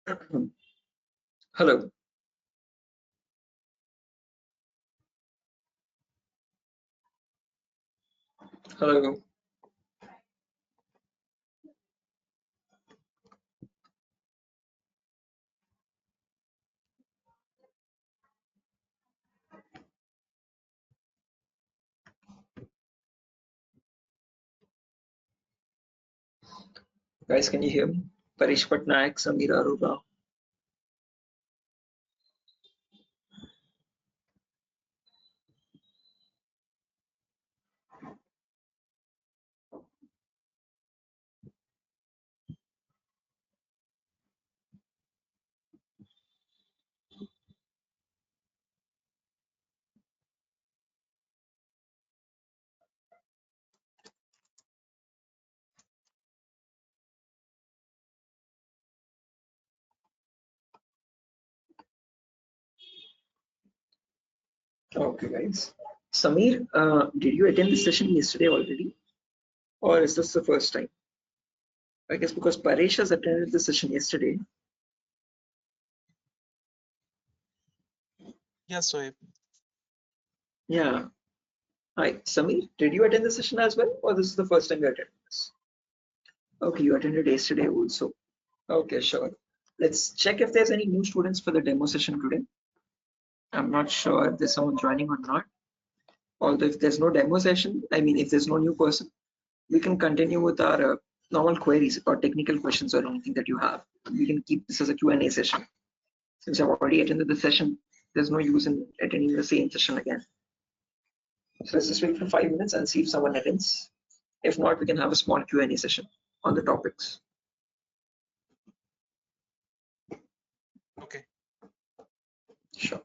Hello. Hello. Guys, can you hear me? Parish Patnaik, Samir Arora. Okay, guys. Samir, did you attend the session yesterday already? Or is this the first time? I guess because Paresh has attended the session yesterday. Yes, Shoaib. Yeah. Hi, Samir, did you attend the session as well? Or this is the first time you attended this? Okay, you attended yesterday also. Okay, sure. Let's check if there's any new students for the demo session today. I'm not sure if there's someone joining or not. Although if there's no demo session, I mean, if there's no new person, we can continue with our normal queries or technical questions or anything that you have. We can keep this as a Q&A session. Since I've already attended the session, there's no use in attending the same session again. So let's just wait for 5 minutes and see if someone attends. If not, we can have a small Q&A session on the topics. Okay. Sure.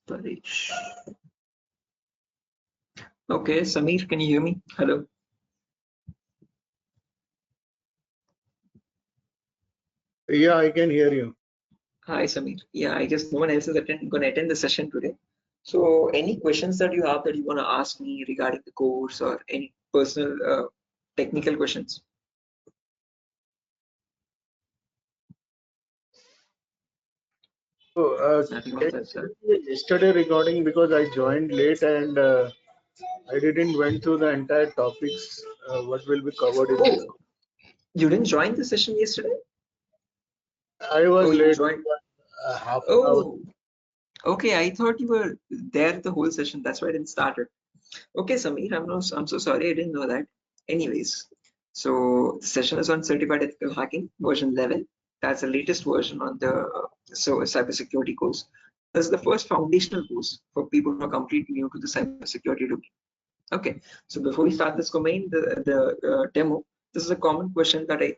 Paresh. Okay, Samir, can you hear me? Hello. Yeah, I can hear you. Hi, Samir. Yeah, I guess no one else is going to attend the session today. So, any questions that you have that you want to ask me regarding the course or any personal technical questions? So, Nothing of that, sir. yesterday recording because I joined late and I didn't went through the entire topics. What will be covered in this? Oh, you didn't join the session yesterday? I was Oh, you late joined. half an hour. Oh, okay. I thought you were there the whole session. That's why I didn't start it. Okay, Samir, I'm so sorry. I didn't know that. Anyways, so the session is on certified ethical hacking version 11. That's the latest version on the cybersecurity course. This is the first foundational course for people who are completely new to the cybersecurity domain. Okay, so before we start this domain, the demo, this is a common question that I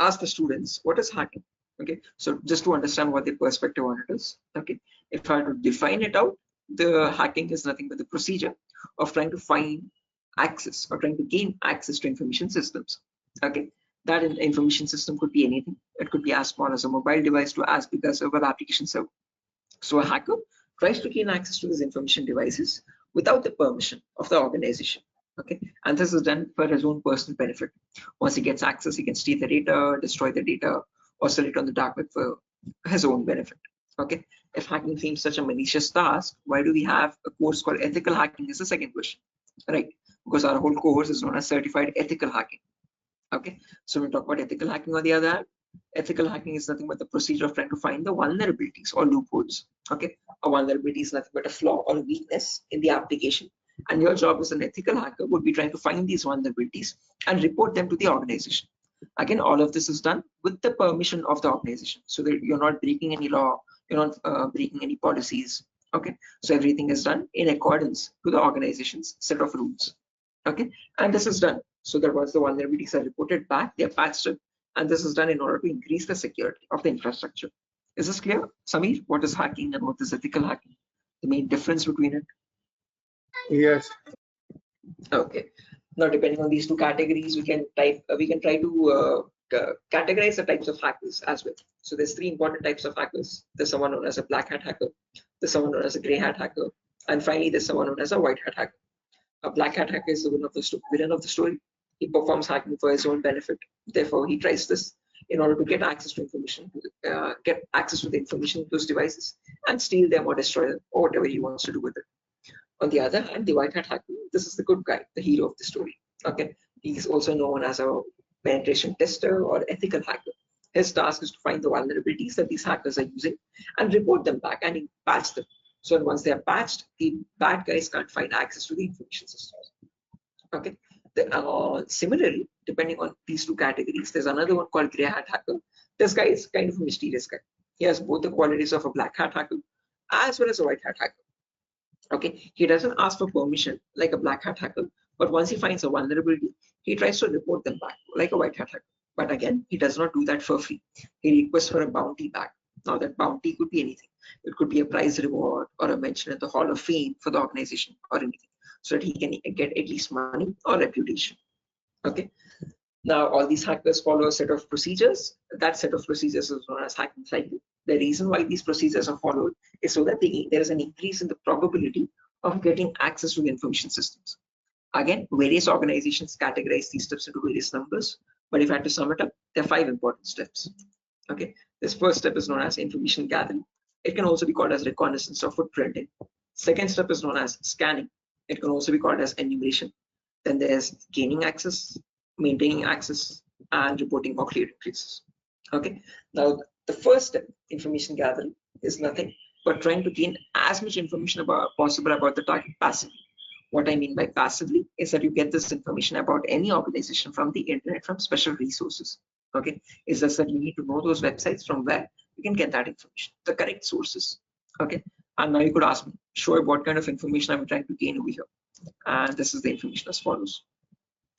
ask the students: what is hacking? Okay, so just to understand what their perspective on it is. Okay, if I were to define it out, the hacking is nothing but the procedure of trying to find access or trying to gain access to information systems. Okay, that information system could be anything. It could be as small as a mobile device to as big as a web application server. So a hacker tries to gain access to these information devices without the permission of the organization. Okay, and this is done for his own personal benefit. Once he gets access, he can steal the data, destroy the data, or sell it on the dark web for his own benefit. Okay, if hacking seems such a malicious task, why do we have a course called ethical hacking? Is the second question, right? Because our whole course is known as certified ethical hacking. Okay, so when we talk about ethical hacking, on the other hand, ethical hacking is nothing but the procedure of trying to find the vulnerabilities or loopholes. Okay, a vulnerability is nothing but a flaw or a weakness in the application, and your job as an ethical hacker would be trying to find these vulnerabilities and report them to the organization. Again, all of this is done with the permission of the organization, so that you're not breaking any law, you're not breaking any policies. Okay, so everything is done in accordance to the organization's set of rules. Okay, and this is done so that once the vulnerabilities are reported back, they are patched up, and this is done in order to increase the security of the infrastructure. Is this clear, Samir? What is hacking and what is ethical hacking? The main difference between it? Yes. Okay. Now, depending on these two categories, we can try to categorize the types of hackers as well. So there's three important types of hackers. There's someone known as a black hat hacker, there's someone known as a gray hat hacker, and finally there's someone known as a white hat hacker. A black hat hacker is the villain of the story. He performs hacking for his own benefit. Therefore, he tries this in order to get access to information, get access to the information in those devices, and steal them or destroy them or whatever he wants to do with it. On the other hand, the white hat hacker, this is the good guy, the hero of the story. Okay, he's also known as a penetration tester or ethical hacker. His task is to find the vulnerabilities that these hackers are using and report them back and patch them. So once they are patched, the bad guys can't find access to the information systems. Okay. Similarly, depending on these two categories, there's another one called gray hat hacker. This guy is kind of a mysterious guy. He has both the qualities of a black hat hacker as well as a white hat hacker. Okay, he doesn't ask for permission like a black hat hacker, but once he finds a vulnerability, he tries to report them back like a white hat hacker. But again, he does not do that for free. He requests for a bounty back. Now that bounty could be anything. It could be a prize reward or a mention in the Hall of Fame for the organization or anything, so that he can get at least money or reputation. Okay. Now, all these hackers follow a set of procedures. That set of procedures is known as hacking cycle. The reason why these procedures are followed is so that there is an increase in the probability of getting access to the information systems. Again, various organizations categorize these steps into various numbers, but if I had to sum it up, there are 5 important steps. Okay, this first step is known as information gathering. It can also be called as reconnaissance or footprinting. Second step is known as scanning. It can also be called as enumeration. Then there's gaining access, maintaining access, and reporting or clearing traces. Okay, now the first step, information gathering, is nothing but trying to gain as much information possible about the target passively. What I mean by passively is that you get this information about any organization from the internet from special resources. Okay, it's just that you need to know those websites from where you can get that information, the correct sources. Okay, and now you could ask me, Shoaib, what kind of information I'm trying to gain over here? And this is the information as follows.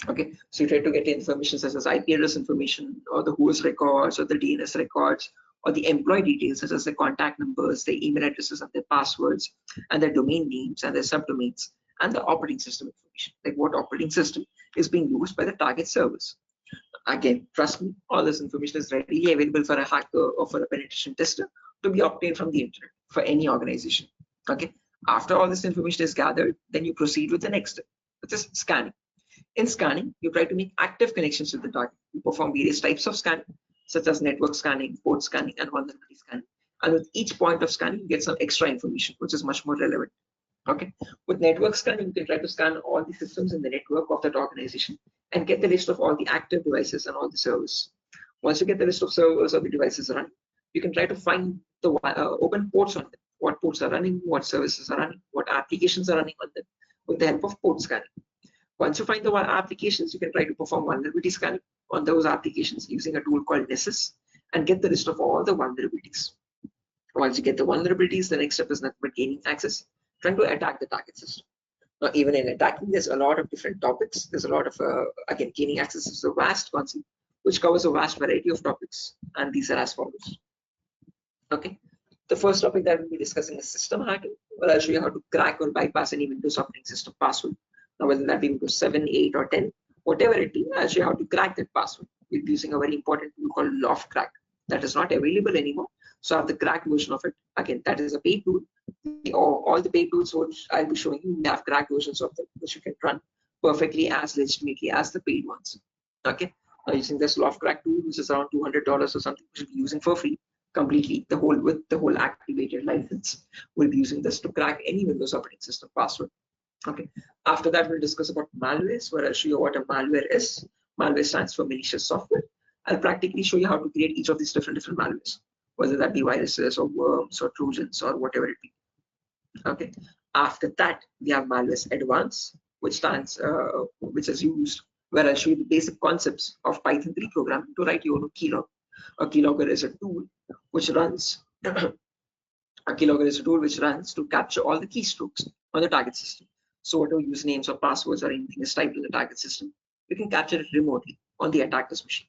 Okay, so you try to get information such as IP address information or the host records or the DNS records or the employee details such as their contact numbers, their email addresses and their passwords, and their domain names and their subdomains, and the operating system information, like what operating system is being used by the target servers. Again, trust me, all this information is readily available for a hacker or for a penetration tester to be obtained from the internet for any organization. Okay. After all this information is gathered, then you proceed with the next step, which is scanning. In scanning, you try to make active connections with the target. You perform various types of scanning, such as network scanning, port scanning, and vulnerability scanning. And with each point of scanning, you get some extra information, which is much more relevant. Okay. With network scanning, you can try to scan all the systems in the network of that organization and get the list of all the active devices and all the servers. Once you get the list of servers or the devices running, you can try to find the open ports on them. What ports are running, what services are running, what applications are running on them with the help of port scanning. Once you find the applications, you can try to perform vulnerability scanning on those applications using a tool called Nessus and get the list of all the vulnerabilities. Once you get the vulnerabilities, the next step is nothing but gaining access, trying to attack the target system. Now, even in attacking, there's a lot of different topics. There's a lot of, again, gaining access is a vast concept, which covers a vast variety of topics. And these are as follows. Okay. The first topic that we'll be discussing is system hacking, where I'll show you how to crack or bypass any Windows operating system password. Now, whether that be Windows 7, 8, or 10, whatever it be, I'll show you how to crack that password. We'll be using a very important tool called Loft Crack that is not available anymore. So I have the cracked version of it. Again, that is a paid tool. All the paid tools which I'll be showing you, they have cracked versions of them, which you can run perfectly as legitimately as the paid ones. Okay. Now, using this Loft Crack tool, which is around $200 or something, which you'll be using for free, completely with the whole activated license. We'll be using this to crack any Windows operating system password. Okay. After that, we'll discuss about malwares, where I'll show you what a malware is. Malware stands for malicious software. I'll practically show you how to create each of these different malwares, whether that be viruses or worms or trojans or whatever it be. Okay. After that, we have malwares advanced, which is used, where I'll show you the basic concepts of Python 3 programming to write your own keylogger. A keylogger is a tool which runs a keylogger is a tool which runs to capture all the keystrokes on the target system. So whatever usernames or passwords or anything is typed in the target system, you can capture it remotely on the attacker's machine.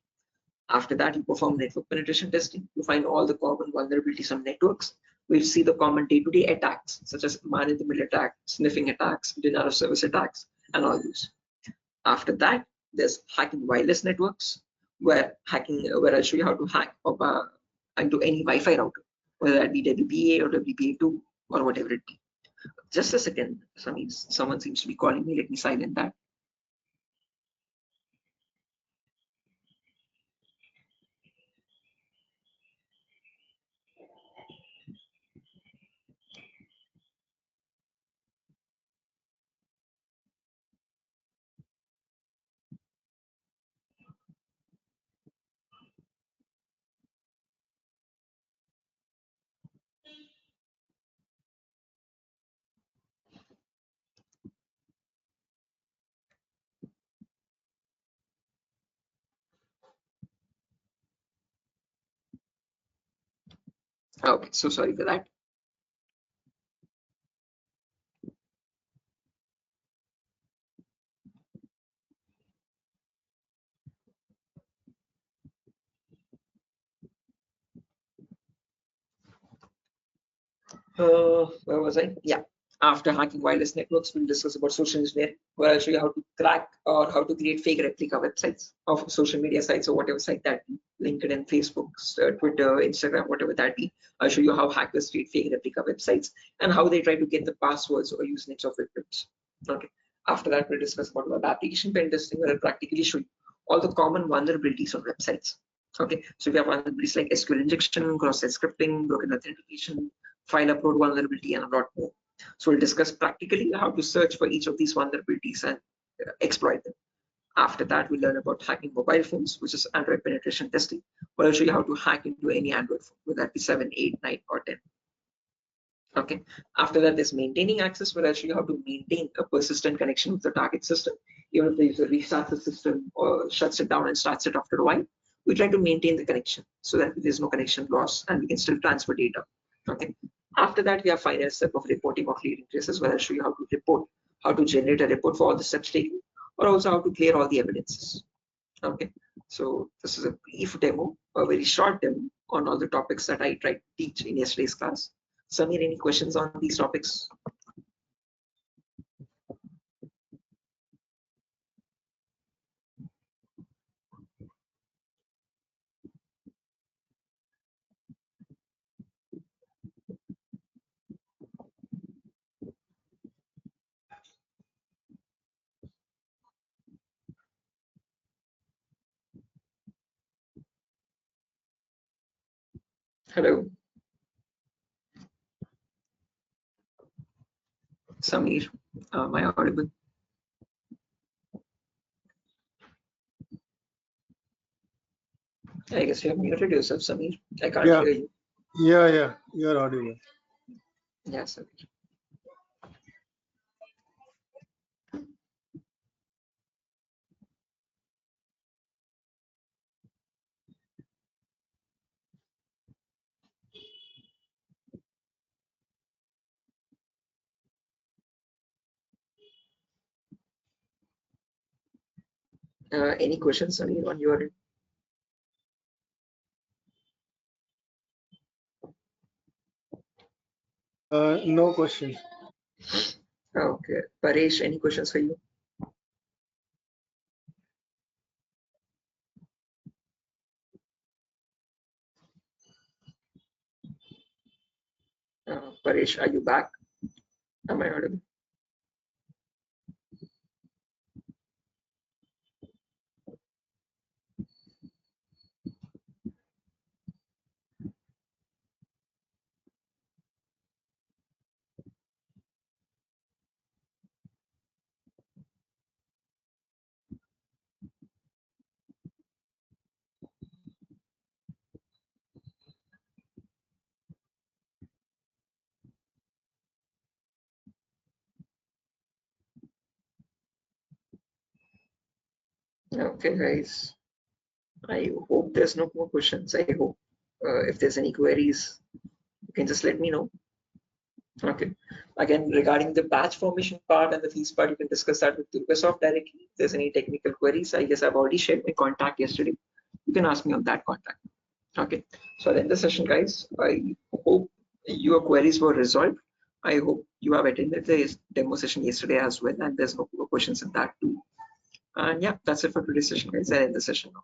After that, you perform network penetration testing. You find all the common vulnerabilities on networks. We'll see the common day-to-day attacks, such as man-in-the-middle attack, sniffing attacks, denial of service attacks, and all those. After that, there's hacking wireless networks, where I'll show you how to hack into any Wi-Fi router, whether that be WPA or WPA2 or whatever it be. Just a second, someone seems to be calling me. Let me silent that. Okay, so sorry for that. Where was I? Yeah. After hacking wireless networks, we'll discuss about social engineering, where I'll show you how to crack or how to create fake replica websites of social media sites or whatever site that be, LinkedIn, Facebook, Twitter, Instagram, whatever that be. I'll show you how hackers create fake replica websites and how they try to get the passwords or usernames of victims. Okay. After that, we'll discuss about web application pen testing, where I'll practically show you all the common vulnerabilities on websites. Okay. So we have vulnerabilities like SQL injection, cross-site scripting, broken authentication, file upload vulnerability, and a lot more. So we'll discuss practically how to search for each of these vulnerabilities and exploit them. After that, we'll learn about hacking mobile phones, which is Android penetration testing, where I'll show you how to hack into any Android phone, whether that be 7, 8, 9, or 10. Okay. After that, there's maintaining access, where I'll show you how to maintain a persistent connection with the target system. Even if the user restarts the system or shuts it down and starts it after a while, we try to maintain the connection so that there's no connection loss and we can still transfer data. Okay. After that, we have final step of reporting or clearing traces, where I'll show you how to report, how to generate a report for all the steps taken, or also how to clear all the evidences. Okay, so this is a brief demo, a very short demo on all the topics that I tried to teach in yesterday's class. Samir, any questions on these topics? Hello, Samir, am I audible? I guess you have muted yourself, Samir. I can't Yeah. hear you. Yeah, you're audible. Yes, Samir. Any questions, Samir, on your end? No question. Okay, Paresh, any questions for you? Paresh, are you back? Am I audible? Okay, guys. I hope there's no more questions. I hope if there's any queries, you can just let me know. Okay. Again, regarding the batch formation part and the fees part, you can discuss that with DURGASOFT directly. If there's any technical queries, I guess I've already shared my contact yesterday. You can ask me on that contact. Okay. So I'll end the session, guys. I hope your queries were resolved. I hope you have attended the demo session yesterday as well, and there's no more questions in that too. And yeah, that's it for today's session, guys. I'll end the session now.